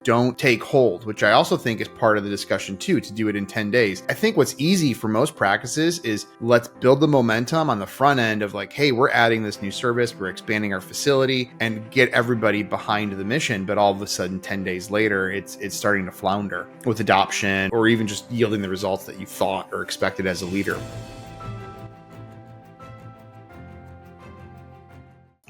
don't take hold, which I also think is part of the discussion too, to do it in 10 days. I think what's easy for most practices is let's build the momentum on the front end of like, hey, we're adding this new service, we're expanding our facility, and get everybody behind the mission. But all of a sudden, 10 days later, it's starting to flounder with adoption or even just yielding the results that you thought or expected as a leader.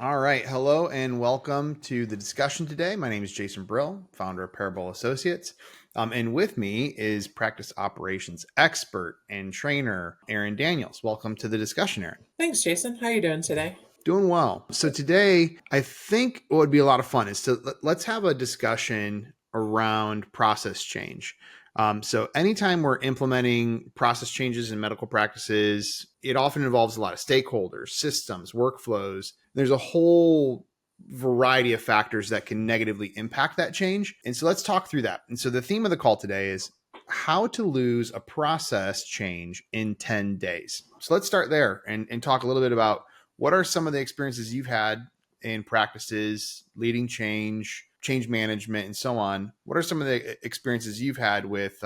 All right. Hello and welcome to the discussion today. My name is Jason Brill, founder of Parable Associates. And with me is practice operations expert and trainer, Aaron Daniels. Welcome to the discussion, Aaron. Thanks, Jason. How are you doing today? Doing well. So today, I think what would be a lot of fun is let's have a discussion around process change. So anytime we're implementing process changes in medical practices, it often involves a lot of stakeholders, systems, workflows. There's a whole variety of factors that can negatively impact that change. And so let's talk through that. And so the theme of the call today is how to lose a process change in 10 days. So let's start there and talk a little bit about what are some of the experiences you've had in practices, leading change management, and so on. What are some of the experiences you've had with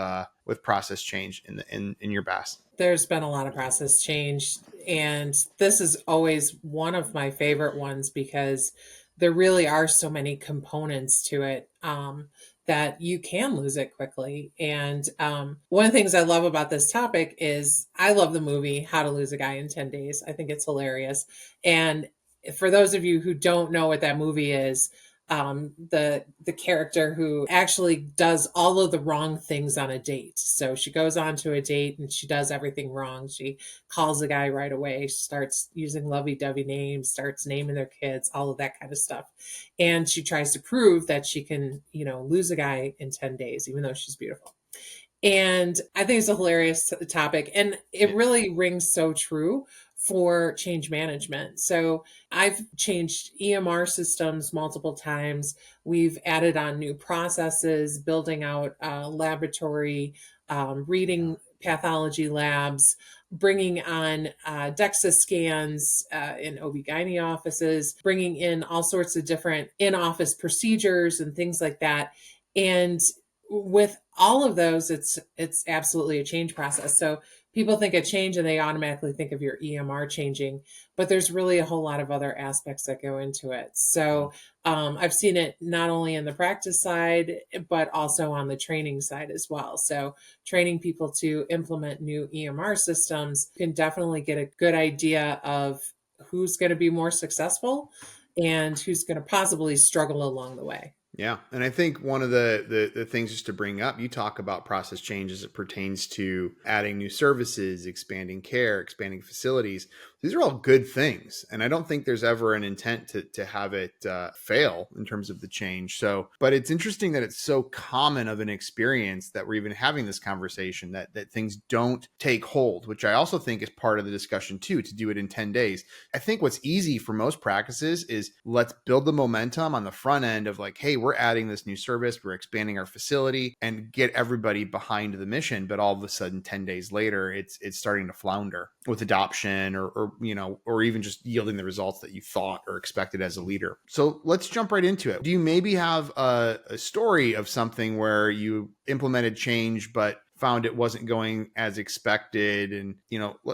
process change in your past? There's been a lot of process change, and this is always one of my favorite ones because there really are so many components to it that you can lose it quickly. And one of the things I love about this topic is I love the movie How to Lose a Guy in 10 Days. I think it's hilarious. And for those of you who don't know what that movie is, the character who actually does all of the wrong things on a date. So she goes on to a date and she does everything wrong. She calls the guy right away, starts using lovey-dovey names, starts naming their kids, all of that kind of stuff. And she tries to prove that she can, lose a guy in 10 days, even though she's beautiful. And I think it's a hilarious topic. And it really rings so true for change management. So I've changed EMR systems multiple times. We've added on new processes, building out laboratory, reading pathology labs, bringing on DEXA scans in OB-GYN offices, bringing in all sorts of different in-office procedures and things like that. And with all of those, it's absolutely a change process. So people think of change and they automatically think of your EMR changing, but there's really a whole lot of other aspects that go into it. So I've seen it not only in the practice side, but also on the training side as well. So training people to implement new EMR systems can definitely get a good idea of who's going to be more successful and who's going to possibly struggle along the way. Yeah. And I think one of the things just to bring up, you talk about process change as it pertains to adding new services, expanding care, expanding facilities. These are all good things. And I don't think there's ever an intent to have it fail in terms of the change. So, but it's interesting that it's so common of an experience that we're even having this conversation that things don't take hold, which I also think is part of the discussion too, to do it in 10 days. I think what's easy for most practices is let's build the momentum on the front end of like, hey, we're adding this new service, we're expanding our facility, and get everybody behind the mission. But all of a sudden, 10 days later, it's starting to flounder with adoption or even just yielding the results that you thought or expected as a leader. So let's jump right into it. Do you maybe have a story of something where you implemented change, but found it wasn't going as expected? And,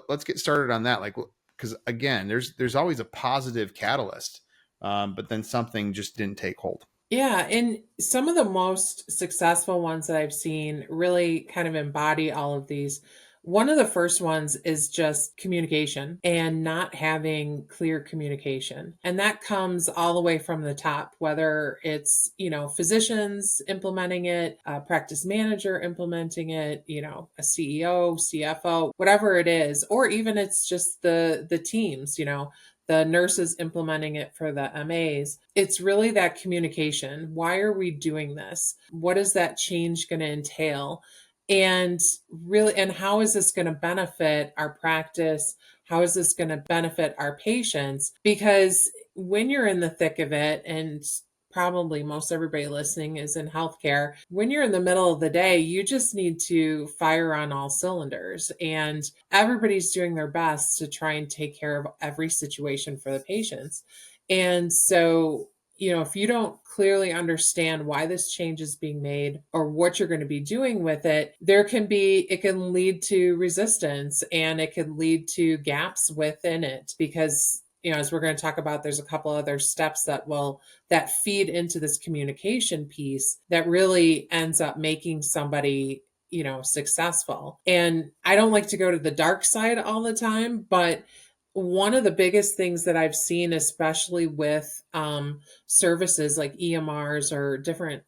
let's get started on that. Like, because again, there's always a positive catalyst, but then something just didn't take hold. Yeah, and some of the most successful ones that I've seen really kind of embody all of these. One of the first ones is just communication and not having clear communication. And that comes all the way from the top, whether it's, physicians implementing it, a practice manager implementing it, a CEO, CFO, whatever it is, or even it's just the teams, the nurses implementing it for the MAs. It's really that communication. Why are we doing this? What is that change going to entail? And how is this going to benefit our practice? How is this going to benefit our patients? Because when you're in the thick of it, and probably most everybody listening is in healthcare, when you're in the middle of the day, you just need to fire on all cylinders, and everybody's doing their best to try and take care of every situation for the patients. And so, if you don't clearly understand why this change is being made or what you're going to be doing with it, it can lead to resistance, and it can lead to gaps within it, because as we're going to talk about, there's a couple other steps that feed into this communication piece that really ends up making somebody successful. And I don't like to go to the dark side all the time, but one of the biggest things that I've seen, especially with services like EMRs or different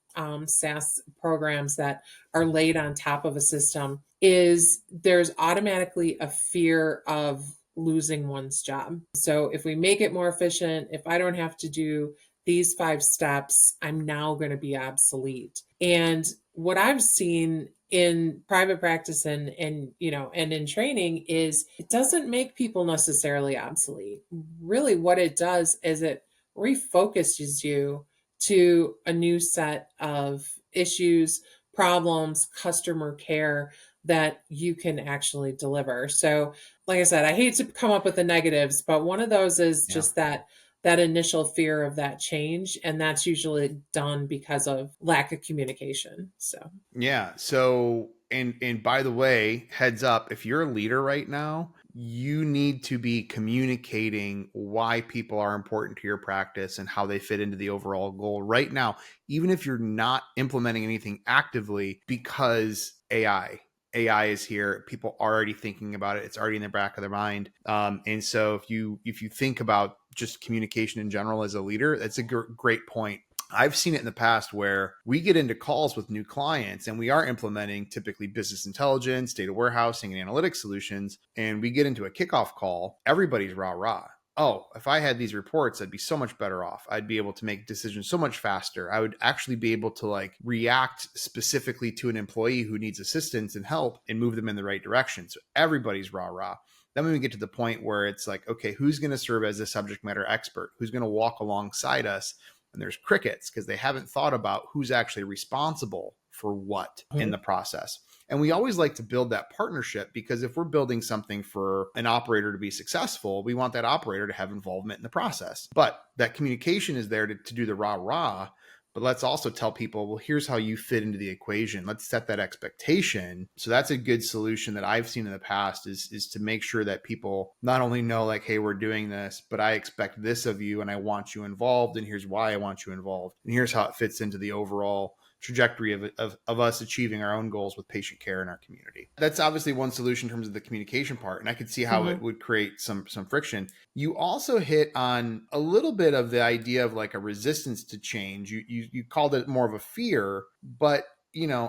SaaS programs that are laid on top of a system, is there's automatically a fear of losing one's job. So if we make it more efficient, if I don't have to do these 5 steps, I'm now going to be obsolete. And what I've seen in private practice and in training is it doesn't make people necessarily obsolete. Really what it does is it refocuses you to a new set of issues, problems, customer care that you can actually deliver. So, like I said, I hate to come up with the negatives, but one of those is Yeah. just that initial fear of that change, and that's usually done because of lack of communication. So Yeah. So, and by the way, heads up, if you're a leader right now, you need to be communicating why people are important to your practice and how they fit into the overall goal right now, even if you're not implementing anything actively, because AI is here. People are already thinking about it. It's already in the back of their mind. And so if you think about just communication in general as a leader, that's a great point. I've seen it in the past where we get into calls with new clients and we are implementing typically business intelligence, data warehousing, and analytics solutions. And we get into a kickoff call. Everybody's rah rah. Oh, if I had these reports, I'd be so much better off. I'd be able to make decisions so much faster. I would actually be able to like react specifically to an employee who needs assistance and help and move them in the right direction. So everybody's rah rah. Then when we get to the point where it's like, okay, who's going to serve as a subject matter expert? Who's going to walk alongside us? And there's crickets because they haven't thought about who's actually responsible for what in the process. And we always like to build that partnership, because if we're building something for an operator to be successful, we want that operator to have involvement in the process. But that communication is there to do the rah rah. But let's also tell people, well, here's how you fit into the equation. Let's set that expectation. So that's a good solution that I've seen in the past is to make sure that people not only know like, hey, we're doing this, but I expect this of you and I want you involved. And here's why I want you involved. And here's how it fits into the overall trajectory of us achieving our own goals with patient care in our community. That's obviously one solution in terms of the communication part. And I could see how it would create some friction. You also hit on a little bit of the idea of like a resistance to change. You called it more of a fear, but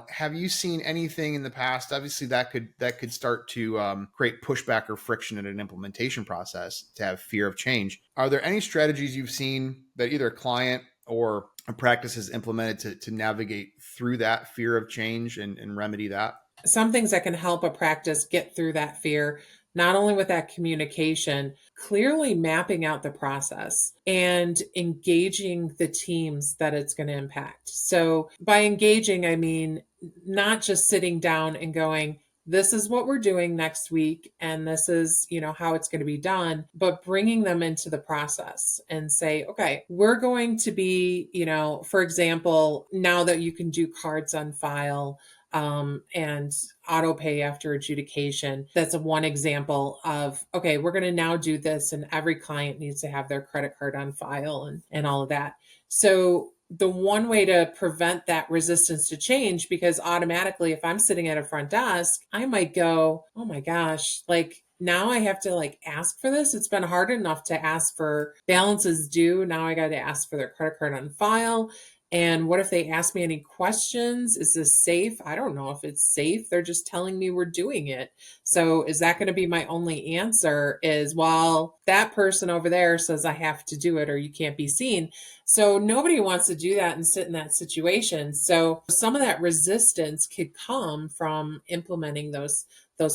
have you seen anything in the past? Obviously, that could start to create pushback or friction in an implementation process to have fear of change. Are there any strategies you've seen that either a client or a practice has implemented to navigate through that fear of change and remedy that? some things that can help a practice get through that fear, not only with that communication, clearly mapping out the process and engaging the teams that it's going to impact. So by engaging, I mean not just sitting down and going, this is what we're doing next week and this is how it's going to be done, but bringing them into the process and say, okay, we're going to be, for example, now that you can do cards on file, and auto pay after adjudication. That's one example of, okay, we're going to now do this, and every client needs to have their credit card on file and all of that. So the one way to prevent that resistance to change, because automatically if I'm sitting at a front desk, I might go, oh my gosh, like now I have to like ask for this. It's been hard enough to ask for balances due. Now I got to ask for their credit card on file. And what if they ask me any questions? Is this safe? I don't know if it's safe. They're just telling me we're doing it. So is that going to be my only answer is, well, that person over there says I have to do it or you can't be seen. So nobody wants to do that and sit in that situation. So some of that resistance could come from implementing those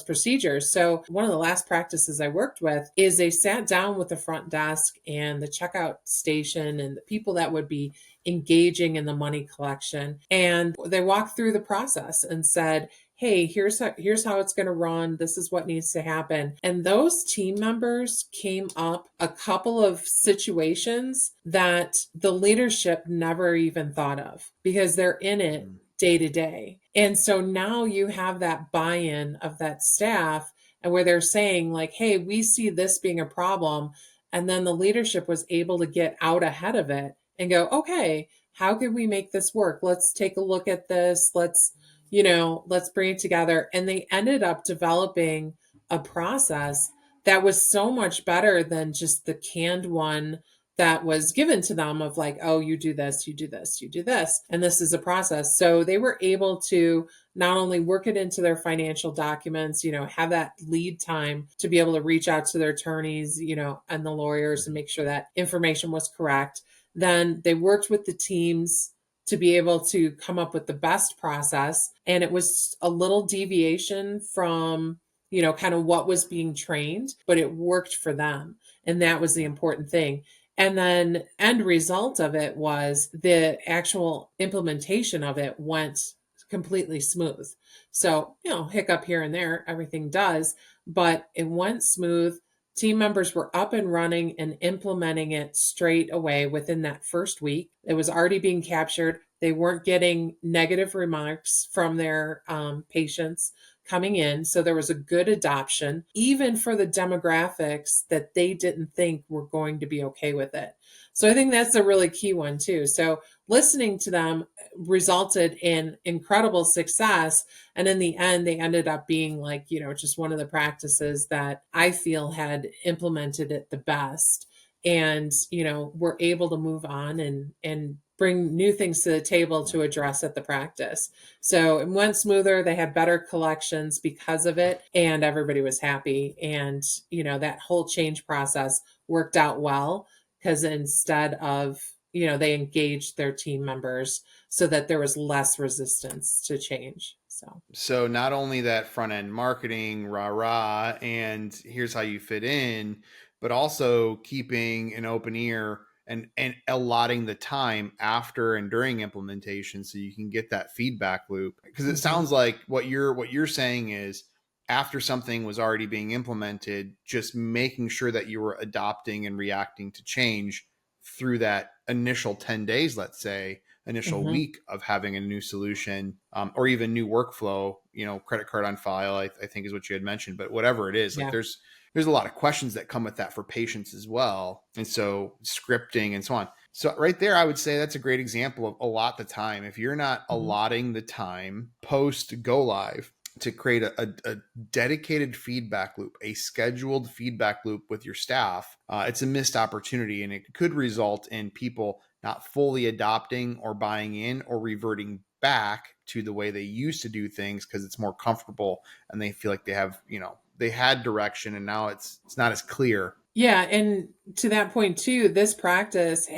procedures. So one of the last practices I worked with is they sat down with the front desk and the checkout station and the people that would be engaging in the money collection. And they walked through the process and said, hey, here's how it's going to run. This is what needs to happen. And those team members came up a couple of situations that the leadership never even thought of because they're in it day to day. And so now you have that buy-in of that staff and where they're saying like, hey, we see this being a problem. And then the leadership was able to get out ahead of it and go, okay, how can we make this work? Let's take a look at this. Let's bring it together. And they ended up developing a process that was so much better than just the canned one that was given to them of like, oh, you do this, you do this, you do this. And this is a process. So they were able to not only work it into their financial documents, have that lead time to be able to reach out to their attorneys, and the lawyers and make sure that information was correct. Then they worked with the teams to be able to come up with the best process. And it was a little deviation from, kind of what was being trained, but it worked for them. And that was the important thing. And then end result of it was the actual implementation of it went completely smooth. So, hiccup here and there, everything does, but it went smooth. Team members were up and running and implementing it straight away within that first week. It was already being captured. They weren't getting negative remarks from their patients coming in. So there was a good adoption, even for the demographics that they didn't think were going to be okay with it. So I think that's a really key one too. So listening to them resulted in incredible success. And in the end, they ended up being like, just one of the practices that I feel had implemented it the best. And, we're able to move on and bring new things to the table to address at the practice. So it went smoother. They had better collections because of it, and everybody was happy. And, that whole change process worked out well because instead of, they engaged their team members so that there was less resistance to change. So not only that front end marketing, rah rah, and here's how you fit in, but also keeping an open ear and allotting the time after and during implementation so you can get that feedback loop. Because it sounds like what you're saying is after something was already being implemented, just making sure that you were adopting and reacting to change through that initial 10 days, let's say, initial week of having a new solution, or even new workflow, credit card on file, I think is what you had mentioned, but whatever it is, like there's a lot of questions that come with that for patients as well. And so scripting and so on. So right there, I would say that's a great example of allot the time. If you're not allotting the time post go live to create a dedicated feedback loop, a scheduled feedback loop with your staff, it's a missed opportunity, and it could result in people not fully adopting or buying in or reverting back to the way they used to do things because it's more comfortable and they feel like they have, they had direction and now it's not as clear. Yeah, and to that point too, this practice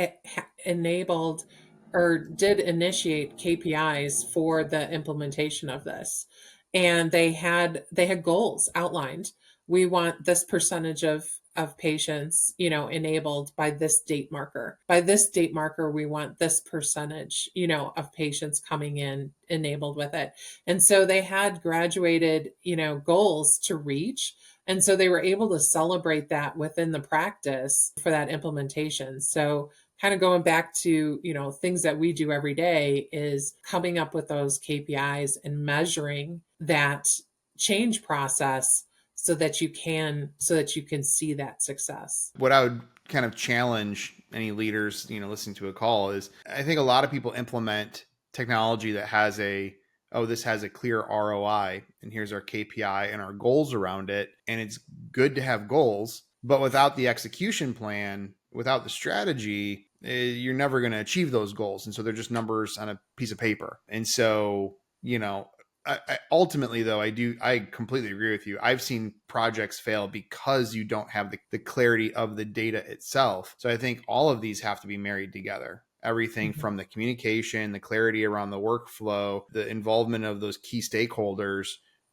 enabled or did initiate KPIs for the implementation of this. And they had goals outlined. We want this percentage of patients, enabled by this date marker. By this date marker, we want this percentage, of patients coming in enabled with it. And so they had graduated, goals to reach. And so they were able to celebrate that within the practice for that implementation. So kind of going back to, things that we do every day is coming up with those KPIs and measuring that change process so that you can see that success. What I would kind of challenge any leaders, listening to a call is I think a lot of people implement technology that has this has a clear ROI and here's our KPI and our goals around it. And it's good to have goals, but without the execution plan, without the strategy, you're never going to achieve those goals. And so they're just numbers on a piece of paper. And so, ultimately, though, I completely agree with you. I've seen projects fail because you don't have the clarity of the data itself. So I think all of these have to be married together. Everything from the communication, the clarity around the workflow, the involvement of those key stakeholders,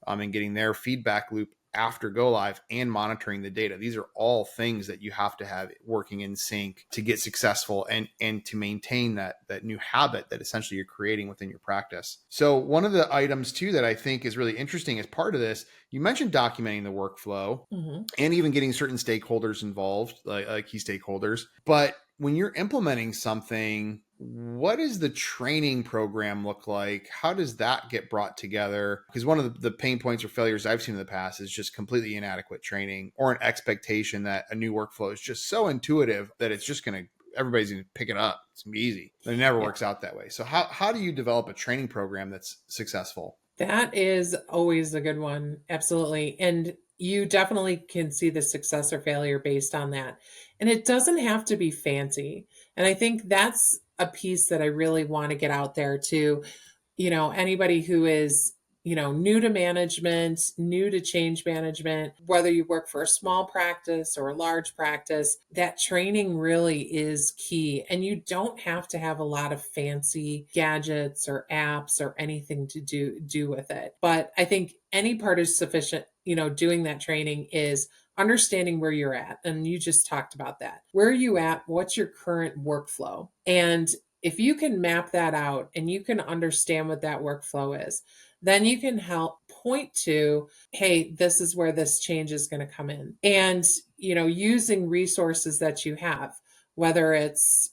and getting their feedback loop after go live and monitoring the data. These are all things that you have to have working in sync to get successful and to maintain that new habit that essentially you're creating within your practice. So one of the items too that I think is really interesting as part of this, you mentioned documenting the workflow and even getting certain stakeholders involved, like key stakeholders. But when you're implementing something, what does the training program look like? How does that get brought together? Because one of the pain points or failures I've seen in the past is just completely inadequate training or an expectation that a new workflow is just so intuitive that it's just going to, everybody's going to pick it up. It's going to be easy. But it never Yeah. works out that way. So how do you develop a training program that's successful? That is always a good one. Absolutely. And you definitely can see the success or failure based on that. And it doesn't have to be fancy. And I think that's a piece that I really want to get out there to, anybody who is, new to management, new to change management, whether you work for a small practice or a large practice, that training really is key. And you don't have to have a lot of fancy gadgets or apps or anything to do with it. But I think any part is sufficient, doing that training is understanding where you're at. And you just talked about that. Where are you at? What's your current workflow? And if you can map that out and you can understand what that workflow is, then you can help point to, hey, this is where this change is going to come in. And, using resources that you have, whether it's,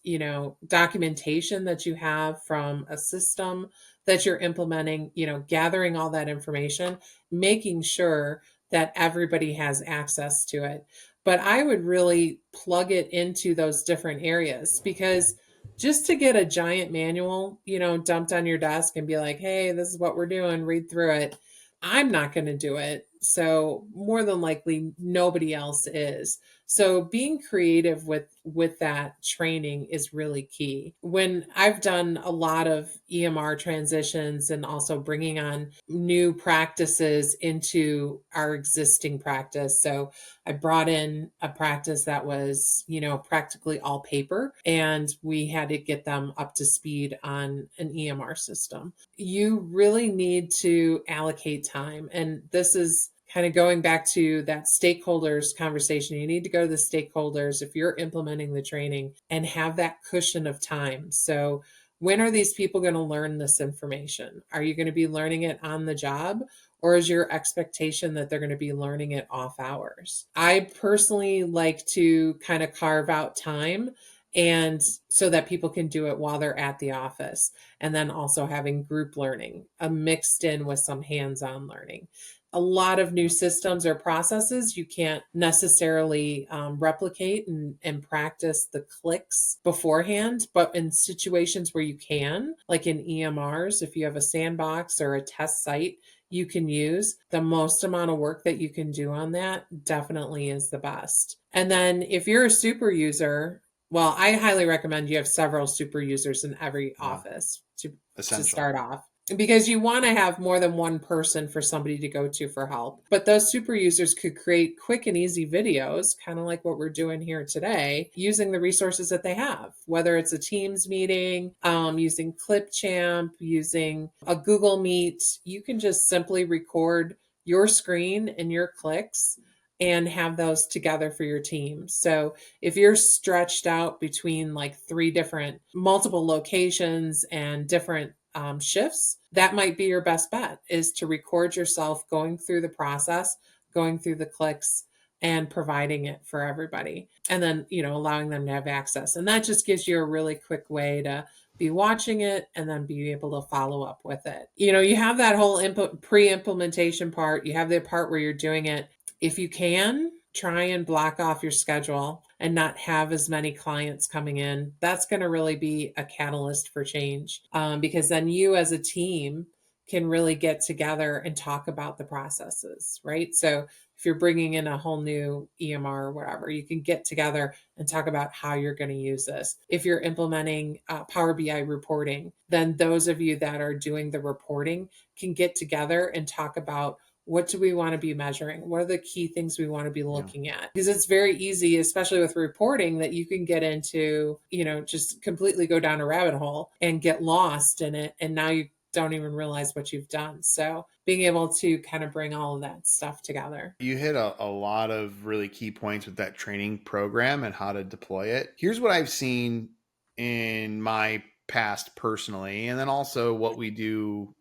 documentation that you have from a system that you're implementing, gathering all that information, making sure that everybody has access to it. But I would really plug it into those different areas, because just to get a giant manual, dumped on your desk and be like, hey, this is what we're doing, read through it. I'm not going to do it. So more than likely nobody else is. So being creative with that training is really key. When I've done a lot of EMR transitions and also bringing on new practices into our existing practice. So I brought in a practice that was, practically all paper, and we had to get them up to speed on an EMR system. You really need to allocate time. And this is kind of going back to that stakeholders conversation. You need to go to the stakeholders if you're implementing the training and have that cushion of time. So when are these people going to learn this information? Are you going to be learning it on the job? Or is your expectation that they're going to be learning it off hours? I personally like to kind of carve out time, and so that people can do it while they're at the office. And then also having group learning mixed in with some hands-on learning. A lot of new systems or processes you can't necessarily replicate and practice the clicks beforehand, but in situations where you can, like in EMRs, if you have a sandbox or a test site you can use, the most amount of work that you can do on that definitely is the best. And then if you're a super user, well, I highly recommend you have several super users in every Yeah, office to essential. start off, because you want to have more than one person for somebody to go to for help. But those super users could create quick and easy videos, kind of like what we're doing here today, using the resources that they have, whether it's a Teams meeting, using Clipchamp, using a Google Meet. You can just simply record your screen and your clicks and have those together for your team. So if you're stretched out between like three different multiple locations and different shifts, that might be your best bet, is to record yourself going through the process, going through the clicks, and providing it for everybody. And then, allowing them to have access. And that just gives you a really quick way to be watching it and then be able to follow up with it. You have that whole pre-implementation part. You have the part where you're doing it. If you can, try and block off your schedule and not have as many clients coming in. That's going to really be a catalyst for change, because then you as a team can really get together and talk about the processes, right? So if you're bringing in a whole new EMR or whatever, you can get together and talk about how you're going to use this. If you're implementing Power BI reporting, then those of you that are doing the reporting can get together and talk about, what do we want to be measuring? What are the key things we want to be looking at? Because it's very easy, especially with reporting, that you can get into, just completely go down a rabbit hole and get lost in it. And now you don't even realize what you've done. So being able to kind of bring all of that stuff together. You hit a lot of really key points with that training program and how to deploy it. Here's what I've seen in my past personally, and then also what we do,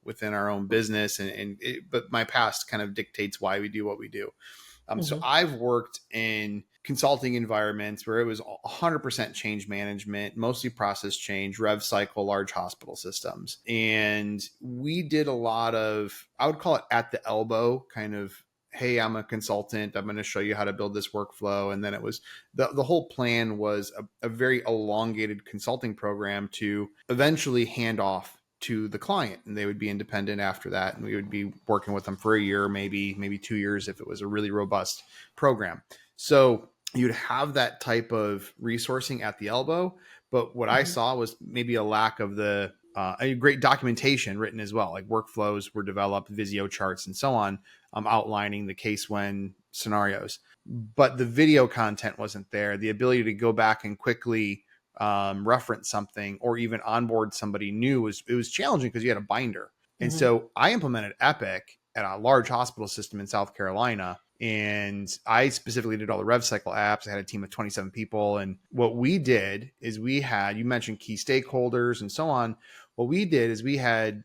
within our own business. But my past kind of dictates why we do what we do. So Mm-hmm. I've worked in consulting environments where it was 100% change management, mostly process change, rev cycle, large hospital systems. And we did a lot of, I would call it at the elbow kind of, hey, I'm a consultant. I'm going to show you how to build this workflow. And then it was the whole plan was a very elongated consulting program to eventually hand off to the client, and they would be independent after that, and we would be working with them for a year, maybe 2 years if it was a really robust program. So you'd have that type of resourcing at the elbow, but what I Mm-hmm. saw was maybe a lack of the a great documentation written as well, like workflows were developed, Visio charts and so on, outlining the case when scenarios, but the video content wasn't there. The ability to go back and quickly reference something or even onboard somebody new was challenging because you had a binder. And Mm-hmm. so I implemented Epic at a large hospital system in South Carolina. And I specifically did all the rev cycle apps. I had a team of 27 people. And what we did is you mentioned key stakeholders and so on. What we did is we had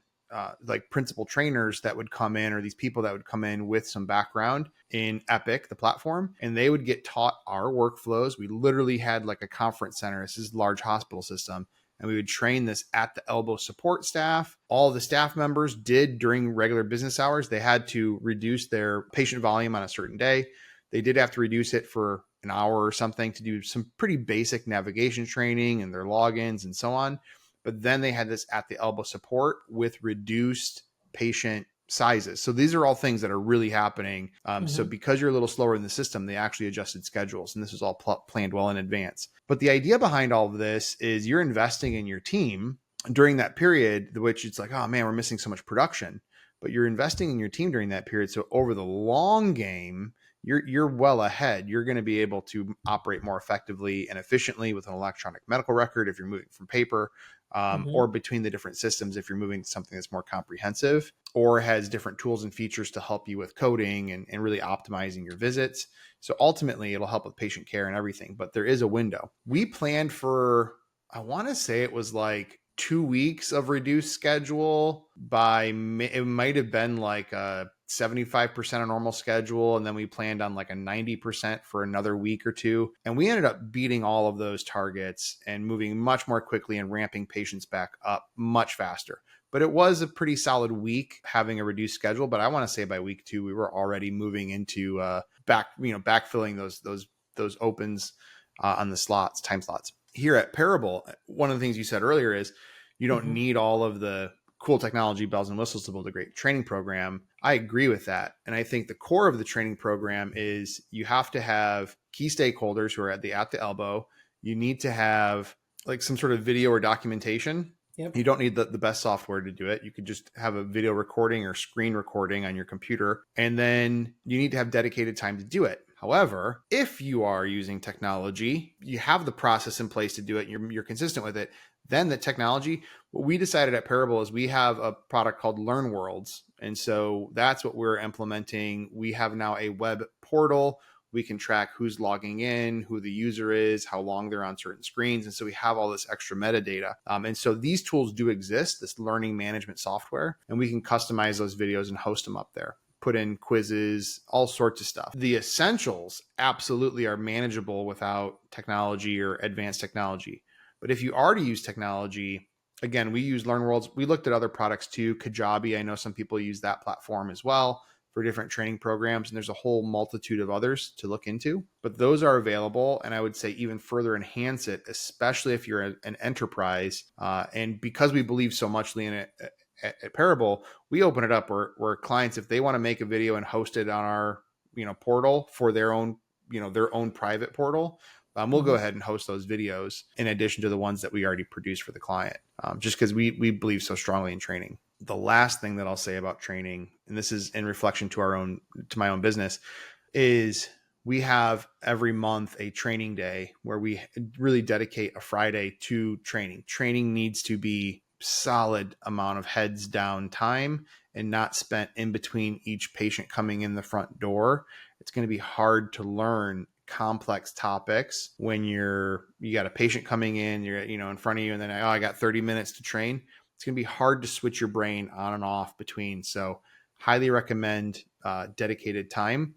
like principal trainers that would come in, or these people that would come in with some background in Epic, the platform, and they would get taught our workflows. We literally had like a conference center. This is a large hospital system. And we would train this at the elbow support staff. All the staff members did during regular business hours. They had to reduce their patient volume on a certain day. They did have to reduce it for an hour or something to do some pretty basic navigation training and their logins and so on. But then they had this at the elbow support with reduced patient sizes. So these are all things that are really happening. So Mm-hmm. because you're a little slower in the system, they actually adjusted schedules, and this was all planned well in advance. But the idea behind all of this is you're investing in your team during that period, which it's like, oh man, we're missing so much production. But you're investing in your team during that period. So over the long game, you're well ahead. You're going to be able to operate more effectively and efficiently with an electronic medical record if you're moving from paper, Mm-hmm. or between the different systems if you're moving to something that's more comprehensive or has different tools and features to help you with coding and really optimizing your visits. So ultimately, it'll help with patient care and everything, but there is a window. We planned for, I want to say it was like 2 weeks of reduced schedule it might have been like a 75% of normal schedule. And then we planned on like a 90% for another week or two. And we ended up beating all of those targets and moving much more quickly and ramping patients back up much faster. But it was a pretty solid week having a reduced schedule. But I want to say by week 2, we were already moving into backfilling those opens on the time slots. Here at Parable, one of the things you said earlier is you don't Mm-hmm. need all of the cool technology, bells and whistles to build a great training program. I agree with that. And I think the core of the training program is you have to have key stakeholders who are at the elbow. You need to have like some sort of video or documentation. Yep. You don't need the best software to do it. You could just have a video recording or screen recording on your computer. And then you need to have dedicated time to do it. However, if you are using technology, you have the process in place to do it, and you're consistent with it, then the technology, what we decided at Parable is we have a product called Learn Worlds. And so that's what we're implementing. We have now a web portal. We can track who's logging in, who the user is, how long they're on certain screens. And so we have all this extra metadata. And so these tools do exist, this learning management software, and we can customize those videos and host them up there, put in quizzes, all sorts of stuff. The essentials absolutely are manageable without technology or advanced technology. But if you already use technology, again, we use LearnWorlds. We looked at other products too. Kajabi, I know some people use that platform as well for different training programs, and there's a whole multitude of others to look into. But those are available, and I would say even further enhance it, especially if you're an enterprise. And because we believe so much in it at Parable, we open it up where clients, if they want to make a video and host it on our portal for their own private portal, we'll go Mm-hmm. ahead and host those videos in addition to the ones that we already produce for the client, just because we believe so strongly in training. The last thing that I'll say about training, and this is in reflection to my own business, is we have every month a training day where we really dedicate a Friday to training. Training needs to be solid amount of heads down time and not spent in between each patient coming in the front door, it's going to be hard to learn complex topics when you got a patient coming in, you're in front of you, and then I got 30 minutes to train. It's going to be hard to switch your brain on and off between. So highly recommend dedicated time.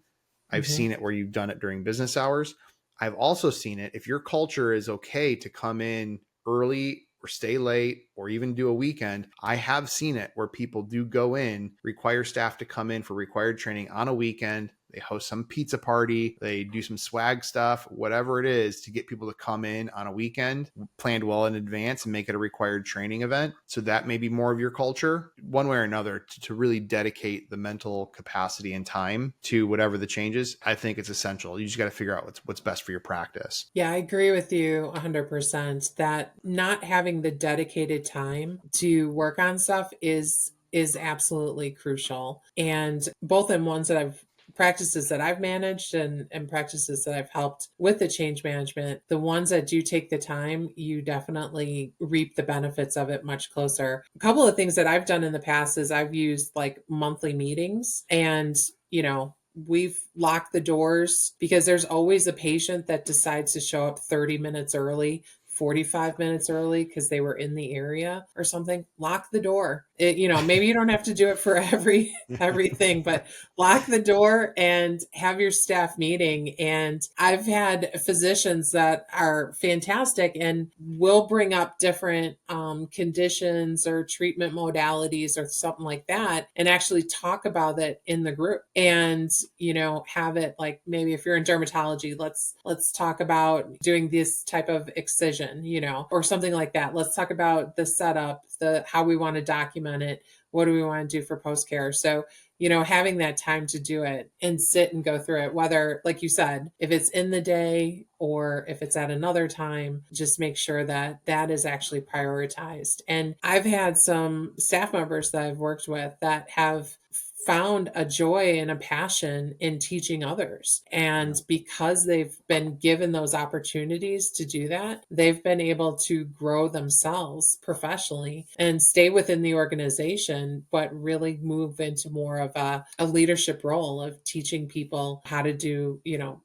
I've Mhm. seen it where you've done it during business hours. I've also seen it if your culture is okay to come in early or stay late or even do a weekend. I have seen it where people do go in, require staff to come in for required training on a weekend. They host some pizza party, they do some swag stuff, whatever it is to get people to come in on a weekend, planned well in advance, and make it a required training event. So that may be more of your culture, one way or another, to really dedicate the mental capacity and time to whatever the changes. I think it's essential. You just got to figure out what's best for your practice. Yeah, I agree with you 100% that not having the dedicated time to work on stuff is absolutely crucial. And both in ones that I've practices that I've managed and practices that I've helped with the change management, the ones that do take the time, you definitely reap the benefits of it much closer. A couple of things that I've done in the past is I've used like monthly meetings and, we've locked the doors because there's always a patient that decides to show up 30 minutes early, 45 minutes early because they were in the area or something. Lock the door. Maybe you don't have to do it for everything, but lock the door and have your staff meeting. And I've had physicians that are fantastic and will bring up different conditions or treatment modalities or something like that and actually talk about it in the group and have it like maybe if you're in dermatology, let's talk about doing this type of excision, or something like that. Let's talk about the setup, the how we want to document it, what do we want to do for post care. So having that time to do it and sit and go through it, whether, like you said, if it's in the day or if it's at another time, just make sure that that is actually prioritized. And I've had some staff members that I've worked with that have found a joy and a passion in teaching others. And because they've been given those opportunities to do that, they've been able to grow themselves professionally and stay within the organization, but really move into more of a leadership role of teaching people how to do,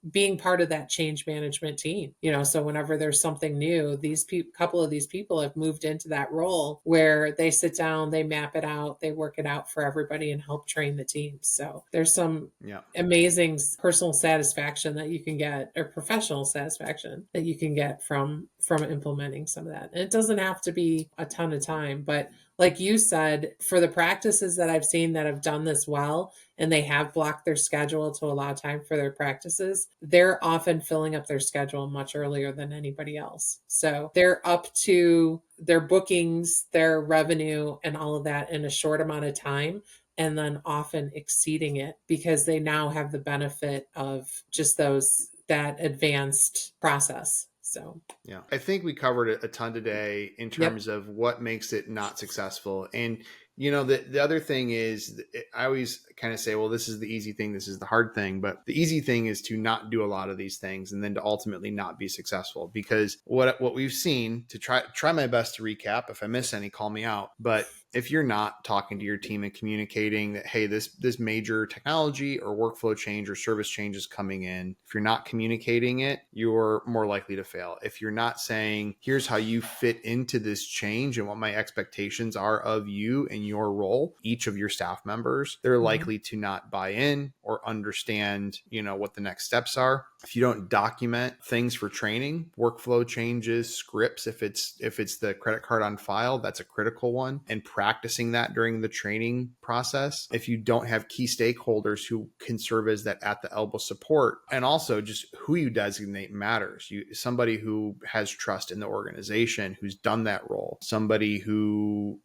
being part of that change management team. So whenever there's something new, these couple of these people have moved into that role where they sit down, they map it out, they work it out for everybody and help train the team. So there's some Yeah. amazing personal satisfaction that you can get, or professional satisfaction that you can get from implementing some of that. And it doesn't have to be a ton of time, but like you said, for the practices that I've seen that have done this well and they have blocked their schedule to allow time for their practices, they're often filling up their schedule much earlier than anybody else. So they're up to their bookings, their revenue, and all of that in a short amount of time, and then often exceeding it because they now have the benefit of just that advanced process. So, Yeah, I think we covered a ton today in yep. terms of what makes it not successful. And, the other thing is I always kind of say, well, this is the easy thing, this is the hard thing. But the easy thing is to not do a lot of these things and then to ultimately not be successful. Because what we've seen, to try my best to recap, if I miss any, call me out. But if you're not talking to your team and communicating that, hey, this major technology or workflow change or service change is coming in, if you're not communicating it, you're more likely to fail. If you're not saying, here's how you fit into this change and what my expectations are of you and your role, each of your staff members, they're likely to not buy in or understand, what the next steps are. If you don't document things for training, workflow changes, scripts, if it's the credit card on file, that's a critical one, and practicing that during the training process. If you don't have key stakeholders who can serve as that at the elbow support, and also just who you designate matters. Somebody who has trust in the organization, who's done that role, somebody who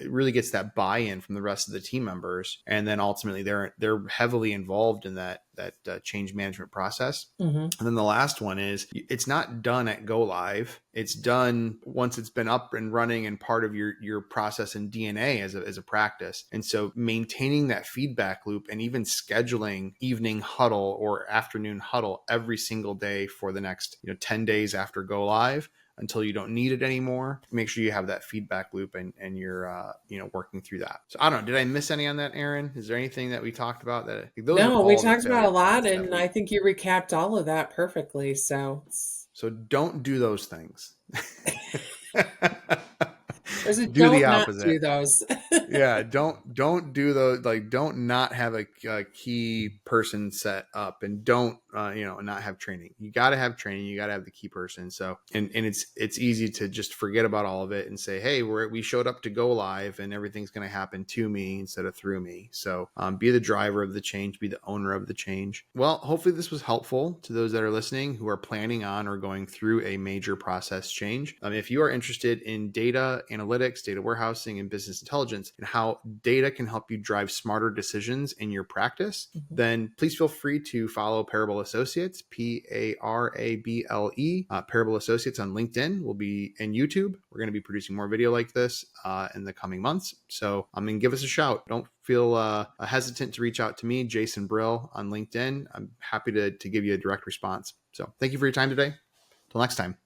really gets that buy-in from the rest of the team members, and then ultimately they're heavily involved in that change management process. Mm-hmm. And then the last one is, it's not done at go live. It's done once it's been up and running and part of your process and DNA as a practice. And so maintaining that feedback loop and even scheduling evening huddle or afternoon huddle every single day for the next 10 days after go live, until you don't need it anymore. Make sure you have that feedback loop and you're, working through that. So I don't know. Did I miss any on that, Aaron? Is there anything that we talked about that those are No, we all the talked about a failure lot, points that and I think you recapped all of that perfectly. so don't do those things. There's a Do the don't not opposite. do those. Yeah, don't do those, like don't not have a key person set up, and don't not have training. You got to have training, you got to have the key person. So and it's easy to just forget about all of it and say, hey, we showed up to go live and everything's going to happen to me instead of through me. So be the driver of the change, be the owner of the change. Well, hopefully this was helpful to those that are listening who are planning on or going through a major process change. If you are interested in data analytics, data warehousing, and business intelligence, and how data can help you drive smarter decisions in your practice, then please feel free to follow Parable Associates, Parable, Parable Associates on LinkedIn. We'll be in YouTube. We're going to be producing more video like this in the coming months. So give us a shout. Don't feel hesitant to reach out to me, Jason Brill, on LinkedIn. I'm happy to give you a direct response. So thank you for your time today. Till next time.